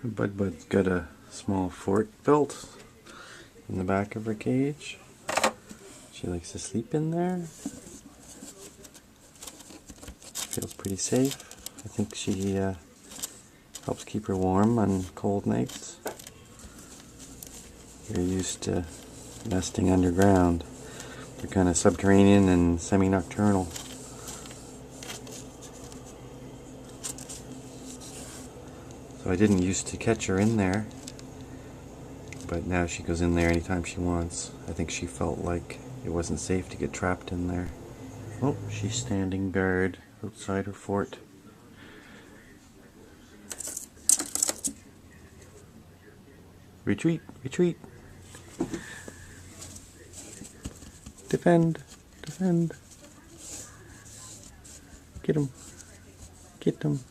BudBud's got a small fort built in the back of her cage. She likes to sleep in there. Feels pretty safe. I think she helps keep her warm on cold nights. They're used to nesting underground. They're kind of subterranean and semi-nocturnal. So I didn't used to catch her in there, but now she goes in there anytime she wants. I think she felt like it wasn't safe to get trapped in there. Oh, she's standing guard outside her fort. Retreat, retreat. Defend, defend. Get him, get him.